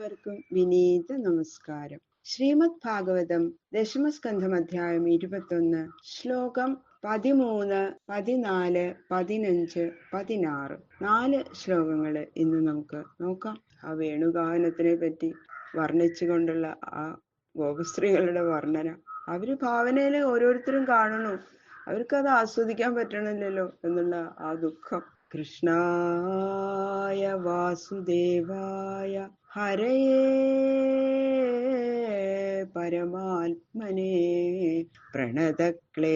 എല്ലാവർക്കും വിനീത നമസ്കാരം. ശ്രീമദ് ഭാഗവതം ദശമസ്കന്ധം അധ്യായം 21 ശ്ലോകം 13, 14, 15, 16 4 ശ്ലോകങ്ങൾ ഇന്ന് നമുക്ക് നോക്കാം. ആ വേണുഗാനത്തിനെ പറ്റി വർണ്ണിച്ചുകൊണ്ടുള്ള ആ ഗോപസ്ത്രീകളുടെ വർണ്ണന. അവര് ഭാവനയില് ഓരോരുത്തരും കാണണു, അവർക്കത് ആസ്വദിക്കാൻ പറ്റണില്ലല്ലോ എന്നുള്ള ആ ദുഃഖം. കൃഷ്ണായ വാസുദേവായ ഹരയേ പരമാത്മനേ പ്രണതക്ലേശനാശായ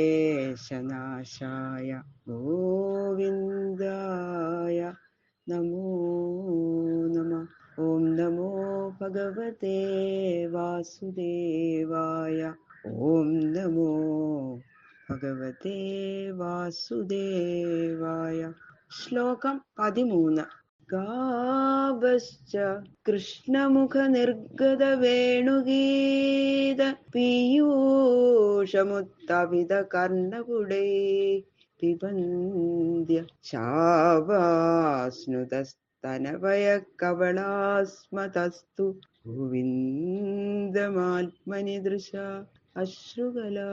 ഗോവിന്ദായ നമോ നമഃ. ഓം നമോ ഭഗവതേ വാസുദേവായ. ഓം നമോ ഭഗവതേ വാസുദേവായ. ശ്ലോകം 13. ഗാവശ്ച കൃഷ്ണമുഖ നിർഗത വേണുഗീത പീയൂഷമുത്തപിത കർണപുടൈ പിബന്ധ്യ ശാവാസ്നുതസ്തനവയ കവളാസ്മതസ്തു ഗോവിന്ദമാത്മനി ദൃശ അശ്രുകലാ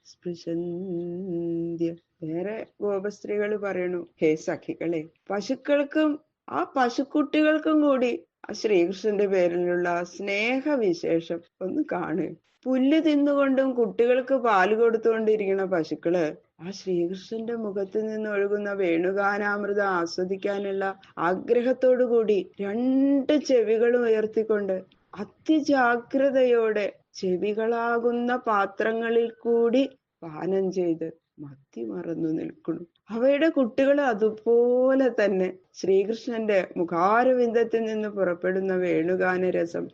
സ്പൃശന്ത്യ. വേറെ ഗോപസ്ത്രീകൾ പറയണു, ഹേ സഖികളെ, പശുക്കൾക്കും ആ പശുക്കുട്ടികൾക്കും കൂടി ആ ശ്രീകൃഷ്ണന്റെ പേരിലുള്ള സ്നേഹവിശേഷം ഒന്ന് കാണുക. പുല്ല് തിന്നുകൊണ്ടും കുട്ടികൾക്ക് പാല് കൊടുത്തുകൊണ്ടിരിക്കുന്ന പശുക്കള് ആ ശ്രീകൃഷ്ണന്റെ മുഖത്ത് നിന്ന് ഒഴുകുന്ന വേണുഗാനാമൃതം ആസ്വദിക്കാനുള്ള ആഗ്രഹത്തോടു കൂടി 2 ചെവികളും ഉയർത്തിക്കൊണ്ട് അതിജാഗ്രതയോടെ ചെവികളാകുന്ന പാത്രങ്ങളിൽ കൂടി പാനം ചെയ്ത് മത്തി മറന്നു നിൽക്കുന്നു. അവയുടെ കുട്ടികൾ അതുപോലെ തന്നെ ശ്രീകൃഷ്ണന്റെ മുഖാരവിന്ദത്തിൽ നിന്ന് പുറപ്പെടുന്ന വേണുഗാന രസം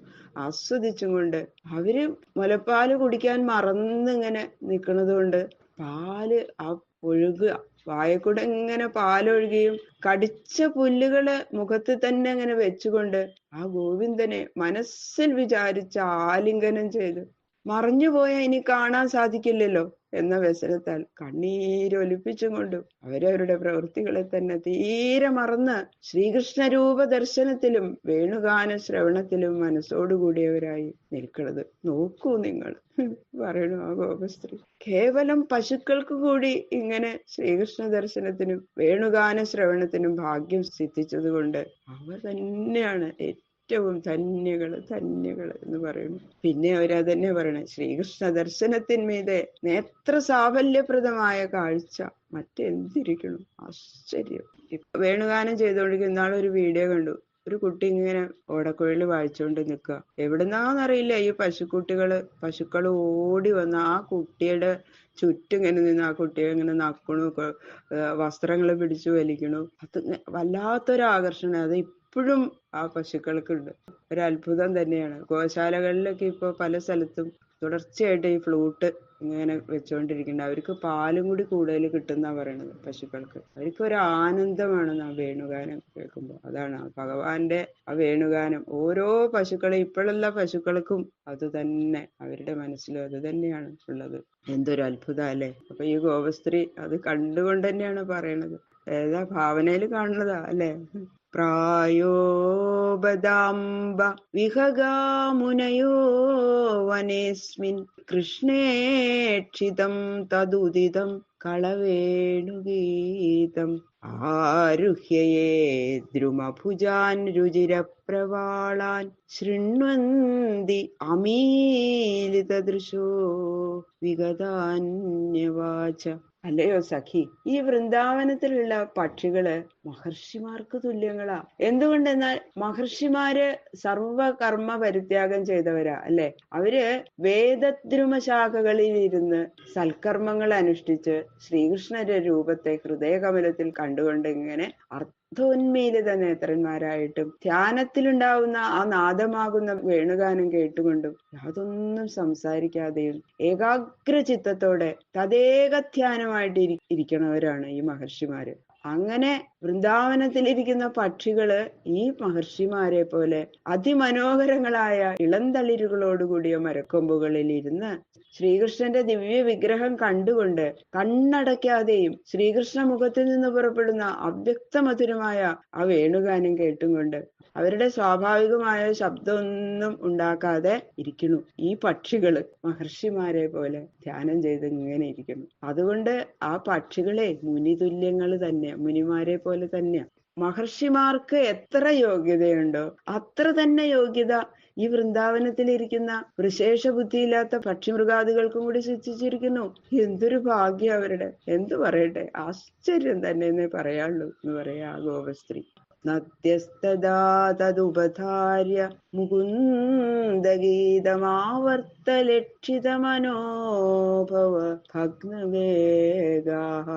ആസ്വദിച്ചും കൊണ്ട് അവര് മുലപ്പാല് കുടിക്കാൻ മറന്നിങ്ങനെ നിൽക്കുന്നത് കൊണ്ട് പാല് ആ ഒഴുകുക, വായക്കൂടെ ഇങ്ങനെ പാലൊഴുകിയും കടിച്ച പുല്ലുകള് മുഖത്ത് തന്നെ അങ്ങനെ വെച്ചുകൊണ്ട് ആ ഗോവിന്ദനെ മനസ്സിൽ വിചാരിച്ച് ആലിംഗനം ചെയ്ത് മറഞ്ഞുപോയ ഇനി കാണാൻ സാധിക്കില്ലല്ലോ എന്ന വ്യസനത്താൽ കണ്ണീരൊലിപ്പിച്ചും കൊണ്ടും അവരവരുടെ പ്രവൃത്തികളെ തന്നെ തീരെ മറന്ന് ശ്രീകൃഷ്ണ രൂപ ദർശനത്തിലും വേണുഗാന ശ്രവണത്തിലും മനസ്സോടുകൂടിയവരായി നിൽക്കുന്നത് നോക്കൂ നിങ്ങൾ പറയണു ആ ഗോപസ്ത്രീ. കേവലം പശുക്കൾക്ക് കൂടി ഇങ്ങനെ ശ്രീകൃഷ്ണ ദർശനത്തിനും വേണുഗാന ശ്രവണത്തിനും ഭാഗ്യം സിദ്ധിച്ചത് കൊണ്ട് അവർ തന്നെയാണ് ഏറ്റവും ധന്യകള് എന്ന് പറയുന്നു. പിന്നെ അവരതന്നെ പറയണേ, ശ്രീകൃഷ്ണ ദർശനത്തിന്മീതെ നേത്ര സാഫല്യപ്രദമായ കാഴ്ച മറ്റെന്തിരിക്കണം, ആശ്ചര്യം. ഇപ്പൊ വേണുഗാനം ചെയ്തുകൊണ്ടിരിക്കുന്ന നാളൊരു വീഡിയോ കണ്ടു. ഒരു കുട്ടി ഇങ്ങനെ ഓടക്കുഴൽ വായിച്ചുകൊണ്ട് നിൽക്കുക. എവിടുന്നാന്നറിയില്ല ഈ പശുക്കൾ ഓടി വന്ന് ആ കുട്ടിയുടെ ചുറ്റും ഇങ്ങനെ നിന്ന് ആ കുട്ടിയെ ഇങ്ങനെ നക്കണു, വസ്ത്രങ്ങൾ പിടിച്ചു വലിക്കണു. അത് വല്ലാത്തൊരു ആകർഷണം അത് ഇപ്പോഴും ആ പശുക്കൾക്കുണ്ട്. ഒരു അത്ഭുതം തന്നെയാണ്. ഗോശാലകളിലൊക്കെ ഇപ്പൊ പല സ്ഥലത്തും തുടർച്ചയായിട്ട് ഈ ഫ്ലൂട്ട് ഇങ്ങനെ വെച്ചുകൊണ്ടിരിക്കുന്നുണ്ട്. അവർക്ക് പാലും കൂടി കൂടുതൽ കിട്ടുന്ന പറയണത് പശുക്കൾക്ക്. അവർക്ക് ഒരു ആനന്ദമാണ് ആ വേണുഗാനം കേൾക്കുമ്പോൾ. അതാണ് ആ ഭഗവാന്റെ ആ വേണുഗാനം ഓരോ പശുക്കളെ ഇപ്പോഴുള്ള പശുക്കൾക്കും അത് തന്നെ, അവരുടെ മനസ്സിലും അത് തന്നെയാണ് ഉള്ളത്. എന്തൊരു അത്ഭുതം അല്ലേ. അപ്പൊ ഈ ഗോപസ്ത്രീ അത് കണ്ടുകൊണ്ട് തന്നെയാണ് പറയണത്. ഏതാ ഭാവനയിൽ കാണുന്നതാ അല്ലെ. പ്രായോ ബദാംബ വിഹഗാമുനയോ വനേസ്മിൻ കൃഷ്ണേക്ഷിതം തദുദിതം കളവേണുഗീതം ആരുഹ്യയേ ദ്രുമഭുജാൻ രുചിരപ്രവാളാൻ ശൃണ്വന്തി അമീലിതദൃശോ വിഗതാന്യവാച. അല്ലയോ സഖി, ഈ വൃന്ദാവനത്തിലുള്ള പക്ഷികള് മഹർഷിമാർക്ക് തുല്യങ്ങളാ. എന്തുകൊണ്ടെന്നാൽ മഹർഷിമാര് സർവകർമ്മ പരിത്യാഗം ചെയ്തവരാ അല്ലെ. അവര് വേദദ്രുമശാഖകളിൽ ഇരുന്ന് സൽക്കർമ്മങ്ങൾ അനുഷ്ഠിച്ച് ശ്രീകൃഷ്ണന്റെ രൂപത്തെ ഹൃദയകമലത്തിൽ കണ്ടുകൊണ്ട് ഇങ്ങനെ അർത്ഥോന്മീലിത നേത്രന്മാരായിട്ടും ധ്യാനത്തിലുണ്ടാവുന്ന ആ നാദമാകുന്ന വേണുഗാനം കേട്ടുകൊണ്ടും യാതൊന്നും സംസാരിക്കാതെയും ഏകാഗ്ര ചിത്തത്തോടെ തദേക ധ്യാനമായിട്ട് ഇരിക്കണവരാണ് ഈ മഹർഷിമാര്. അങ്ങനെ വൃന്ദാവനത്തിലിരിക്കുന്ന പക്ഷികള് ഈ മഹർഷിമാരെ പോലെ അതിമനോഹരങ്ങളായ ഇളന്തളിരുകളോടുകൂടിയ മരക്കൊമ്പുകളിൽ ഇരുന്ന് ശ്രീകൃഷ്ണന്റെ ദിവ്യ വിഗ്രഹം കണ്ടുകൊണ്ട് കണ്ണടയ്ക്കാതെയും ശ്രീകൃഷ്ണ മുഖത്തിൽ നിന്ന് പുറപ്പെടുന്ന അവ്യക്തമധുരമായ ആ വേണുഗാനം കേട്ടും കൊണ്ട് അവരുടെ സ്വാഭാവികമായ ശബ്ദമൊന്നും ഉണ്ടാക്കാതെ ഇരിക്കുന്നു. ഈ പക്ഷികള് മഹർഷിമാരെ പോലെ ധ്യാനം ചെയ്ത് ഇങ്ങനെ ഇരിക്കുന്നു. അതുകൊണ്ട് ആ പക്ഷികളെ മുനിതുല്യങ്ങൾ തന്നെ, മുനിമാരെ പോലെ തന്നെയാ. മഹർഷിമാർക്ക് എത്ര യോഗ്യതയുണ്ടോ അത്ര തന്നെ യോഗ്യത ഈ വൃന്ദാവനത്തിലിരിക്കുന്ന വിശേഷ ബുദ്ധിയില്ലാത്ത പക്ഷിമൃഗാദികൾക്കും കൂടി സിദ്ധിച്ചിരിക്കുന്നു. എന്തൊരു ഭാഗ്യം അവരുടെ! എന്തു പറയട്ടെ, ആശ്ചര്യം തന്നെ എന്നേ പറയാനുള്ളൂ എന്ന് പറയാ ഗോപസ്ത്രീ. നദ്യസ്തദാ തദുപധാര്യ മുകുന്ദഗീതമാവർത്തലക്ഷിതമനോഭവ ഭഗ്നവേഗാഃ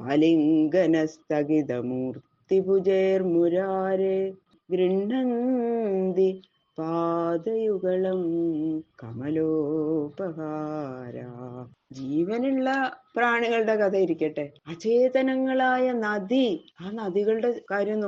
ആലിംഗനസ്ഥഗിതമൂർത്തിഭുജൈർമുരാരേ ഗൃഹ്ണന്തി പാദയുഗളം കമലോപഹാര. ജീവനുള്ള പ്രാണികളുടെ കഥ ഇരിക്കട്ടെ, അചേതനങ്ങളായ നദി, ആ നദികളുടെ കാര്യം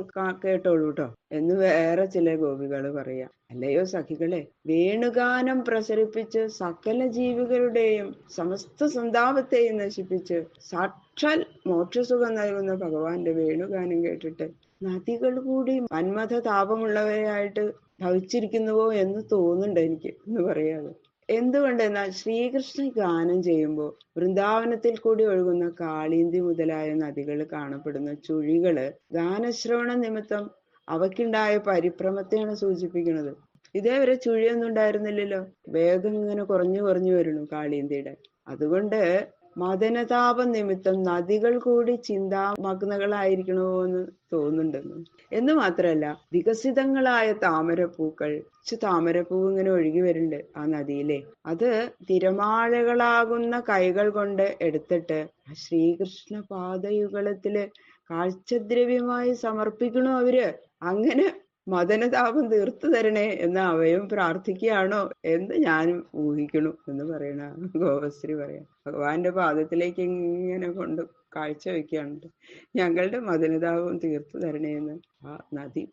കേട്ടോളൂ കേട്ടോ എന്ന് വേറെ ചില ഗോപികൾ പറയാ. അല്ലയോ സഖികളെ, വേണുഗാനം പ്രസരിപ്പിച്ച് സകല ജീവികളുടെയും സമസ്ത സന്താപത്തെയും നശിപ്പിച്ച് സാക്ഷാൽ മോക്ഷസുഖം നൽകുന്ന ഭഗവാന്റെ വേണുഗാനം കേട്ടിട്ട് നദികൾ കൂടി മന്മഥ താപമുള്ളവരായിട്ട് ഭവിച്ചിരിക്കുന്നുവോ എന്ന് തോന്നുന്നുണ്ട് എനിക്ക് എന്ന് പറയാതെ. എന്തുകൊണ്ടെന്നാൽ ശ്രീകൃഷ്ണൻ ഗാനം ചെയ്യുമ്പോൾ വൃന്ദാവനത്തിൽ കൂടി ഒഴുകുന്ന കാളീന്തി മുതലായ നദികൾ കാണപ്പെടുന്ന ചുഴികള് ഗാനശ്രവണ നിമിത്തം അവയ്ക്കുണ്ടായ പരിഭ്രമത്തെയാണ് സൂചിപ്പിക്കുന്നത്. ഇതേവരെ ചുഴിയൊന്നും ഉണ്ടായിരുന്നില്ലല്ലോ, വേഗം ഇങ്ങനെ കുറഞ്ഞു വരുന്നു കാളീന്തിയുടെ. അതുകൊണ്ട് മദനതാപ നിമിത്തം നദികൾ കൂടി ചിന്താമഗ്നകളായിരിക്കണോ എന്ന് തോന്നുന്നുണ്ടെന്ന്. എന്ന് മാത്രല്ല, വികസിതങ്ങളായ താമരപ്പൂക്കൾ, താമരപ്പൂ ഇങ്ങനെ ഒഴുകി വരുന്നുണ്ട് ആ നദിയിലെ. അത് തിരമാലകളാകുന്ന കൈകൾ കൊണ്ട് എടുത്തിട്ട് ആ ശ്രീകൃഷ്ണ പാദയുഗളത്തില് കാഴ്ചദ്രവ്യമായി സമർപ്പിക്കണു അവര്. അങ്ങനെ മദനതാപം തീർത്തു തരണേ എന്ന് അവയും പ്രാർത്ഥിക്കുകയാണോ എന്ന് ഞാനും ഊഹിക്കണു എന്ന് പറയണ ഗോപശ്രീ പറയാം. ഭഗവാന്റെ പാദത്തിലേക്ക് ഇങ്ങനെ കൊണ്ട് കാഴ്ച വെക്കുകയാണ്, ഞങ്ങളുടെ മദനതാപം തീർത്തു തരണേ എന്ന് ആ നദി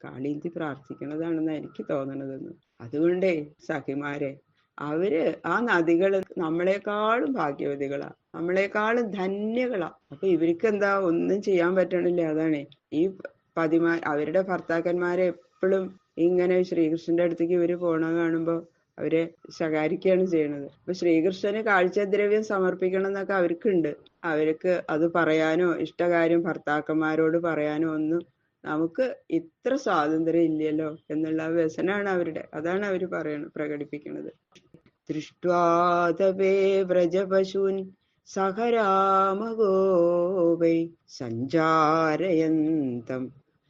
കാളീന്തി പ്രാർത്ഥിക്കണതാണെന്ന് എനിക്ക് തോന്നണതെന്ന്. അതുകൊണ്ടേ സഖിമാരെ, അവര് ആ നദികള് നമ്മളെക്കാളും ഭാഗ്യവതികളാ, നമ്മളെക്കാളും ധന്യകളാ. അപ്പൊ ഇവർക്ക് എന്താ ഒന്നും ചെയ്യാൻ പറ്റണില്ല. അതാണ് ഈ അവരുടെ ഭർത്താക്കന്മാരെ എപ്പോഴും ഇങ്ങനെ ശ്രീകൃഷ്ണന്റെ അടുത്തേക്ക് ഇവര് പോണ കാണുമ്പോ അവരെ ശകാരിക്കുകയാണ് ചെയ്യണത്. അപ്പൊ ശ്രീകൃഷ്ണന് കാഴ്ചദ്രവ്യം സമർപ്പിക്കണം എന്നൊക്കെ അവർക്കുണ്ട്. അവർക്ക് അത് പറയാനോ ഇഷ്ടകാര്യം ഭർത്താക്കന്മാരോട് പറയാനോ ഒന്നും നമുക്ക് ഇത്ര സ്വാതന്ത്ര്യം ഇല്ലല്ലോ എന്നുള്ള വ്യസനാണ് അവരുടെ. അതാണ് അവര് പ്രകടിപ്പിക്കുന്നത്. ദൃഷ്ട്വാതപേ വ്രജപശൂൻ സഹരാമഗോപൈ സഞ്ചാരയന്തം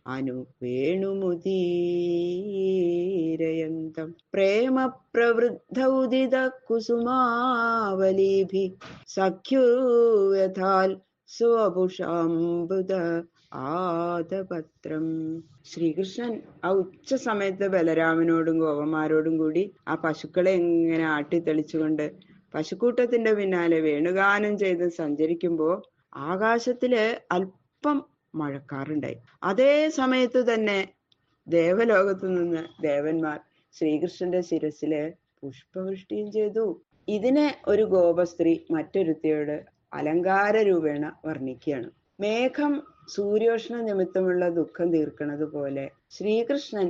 അനുവേണുമുദീരയന്തം പ്രേമ പ്രവൃദ്ധൗദിത കുസുമാവലീഭി സഖ്യോയഥാൽ സ്വപുഷാംബുദ ആദപത്രം. ശ്രീകൃഷ്ണൻ ആ ഉച്ച സമയത്ത് ബലരാമനോടും ഗോപന്മാരോടും കൂടി ആ പശുക്കളെ എങ്ങനെ ആട്ടിത്തെളിച്ചുകൊണ്ട് പശുക്കൂട്ടത്തിന്റെ പിന്നാലെ വേണുഗാനം ചെയ്ത് സഞ്ചരിക്കുമ്പോ ആകാശത്തില് അല്പം മഴക്കാറുണ്ടായി. അതേ സമയത്ത് തന്നെ ദേവലോകത്തു നിന്ന് ദേവന്മാർ ശ്രീകൃഷ്ണന്റെ ശിരസില് പുഷ്പവൃഷ്ടിയും ചെയ്തു. ഇതിനെ ഒരു ഗോപസ്ത്രീ മറ്റൊരുത്തിയോട് അലങ്കാര രൂപേണ വർണ്ണിക്കുകയാണ്. മേഘം സൂര്യോഷ്ണ നിമിത്തമുള്ള ദുഃഖം തീർക്കുന്നത് പോലെ ശ്രീകൃഷ്ണൻ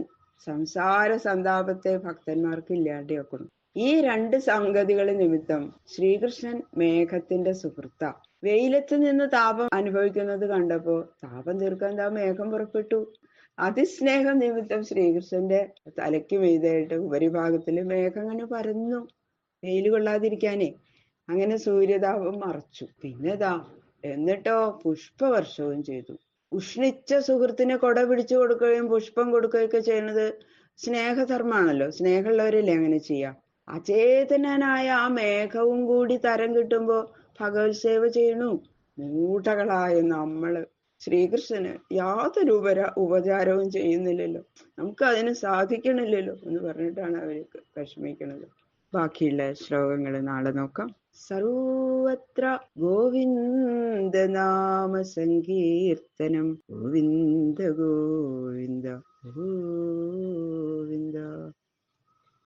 സംസാര സന്താപത്തെ ഭക്തന്മാർക്ക് ഇല്ലാണ്ടാക്കുന്നു. ഈ രണ്ട് സംഗതികൾ നിമിത്തം ശ്രീകൃഷ്ണൻ മേഘത്തിന്റെ സുഹൃത്ത. വെയിലത്ത് നിന്ന് താപം അനുഭവിക്കുന്നത് കണ്ടപ്പോ താപം തീർക്കാൻ മേഘം പുറപ്പെട്ടു. അതിസ്നേഹം നിമിത്തം ശ്രീകൃഷ്ണന്റെ തലയ്ക്ക് മീതായിട്ട് ഉപരിഭാഗത്തില് മേഘം അങ്ങനെ പരന്നു, വെയിൽ കൊള്ളാതിരിക്കാനേ. അങ്ങനെ സൂര്യതാപം മറച്ചു. പിന്നെതാ എന്നിട്ടോ പുഷ്പവർഷവും ചെയ്തു. ഉഷ്ണിച്ച സുഹൃത്തിനെ കൊട പിടിച്ചു കൊടുക്കുകയും പുഷ്പം കൊടുക്കുകയൊക്കെ ചെയ്യുന്നത് സ്നേഹധർമാണല്ലോ. സ്നേഹമുള്ളവരല്ലേ അങ്ങനെ ചെയ്യാം. അചേതനായ ആ മേഘവും കൂടി തരം കിട്ടുമ്പോ ഭഗവത് സേവ ചെയ്യണു. മൂഢകളായ നമ്മള് ശ്രീകൃഷ്ണന് യാതൊരു ഉപചാരവും ചെയ്യുന്നില്ലല്ലോ, നമുക്ക് അതിന് സാധിക്കണില്ലല്ലോ എന്ന് പറഞ്ഞിട്ടാണ് അവർക്ക് വിഷമിക്കുന്നത്. ബാക്കിയുള്ള ശ്ലോകങ്ങൾ നാളെ നോക്കാം. സർവത്ര ഗോവിന്ദ നാമ സങ്കീർത്തനം. ഗോവിന്ദ ഗോവിന്ദ ഗോവിന്ദ.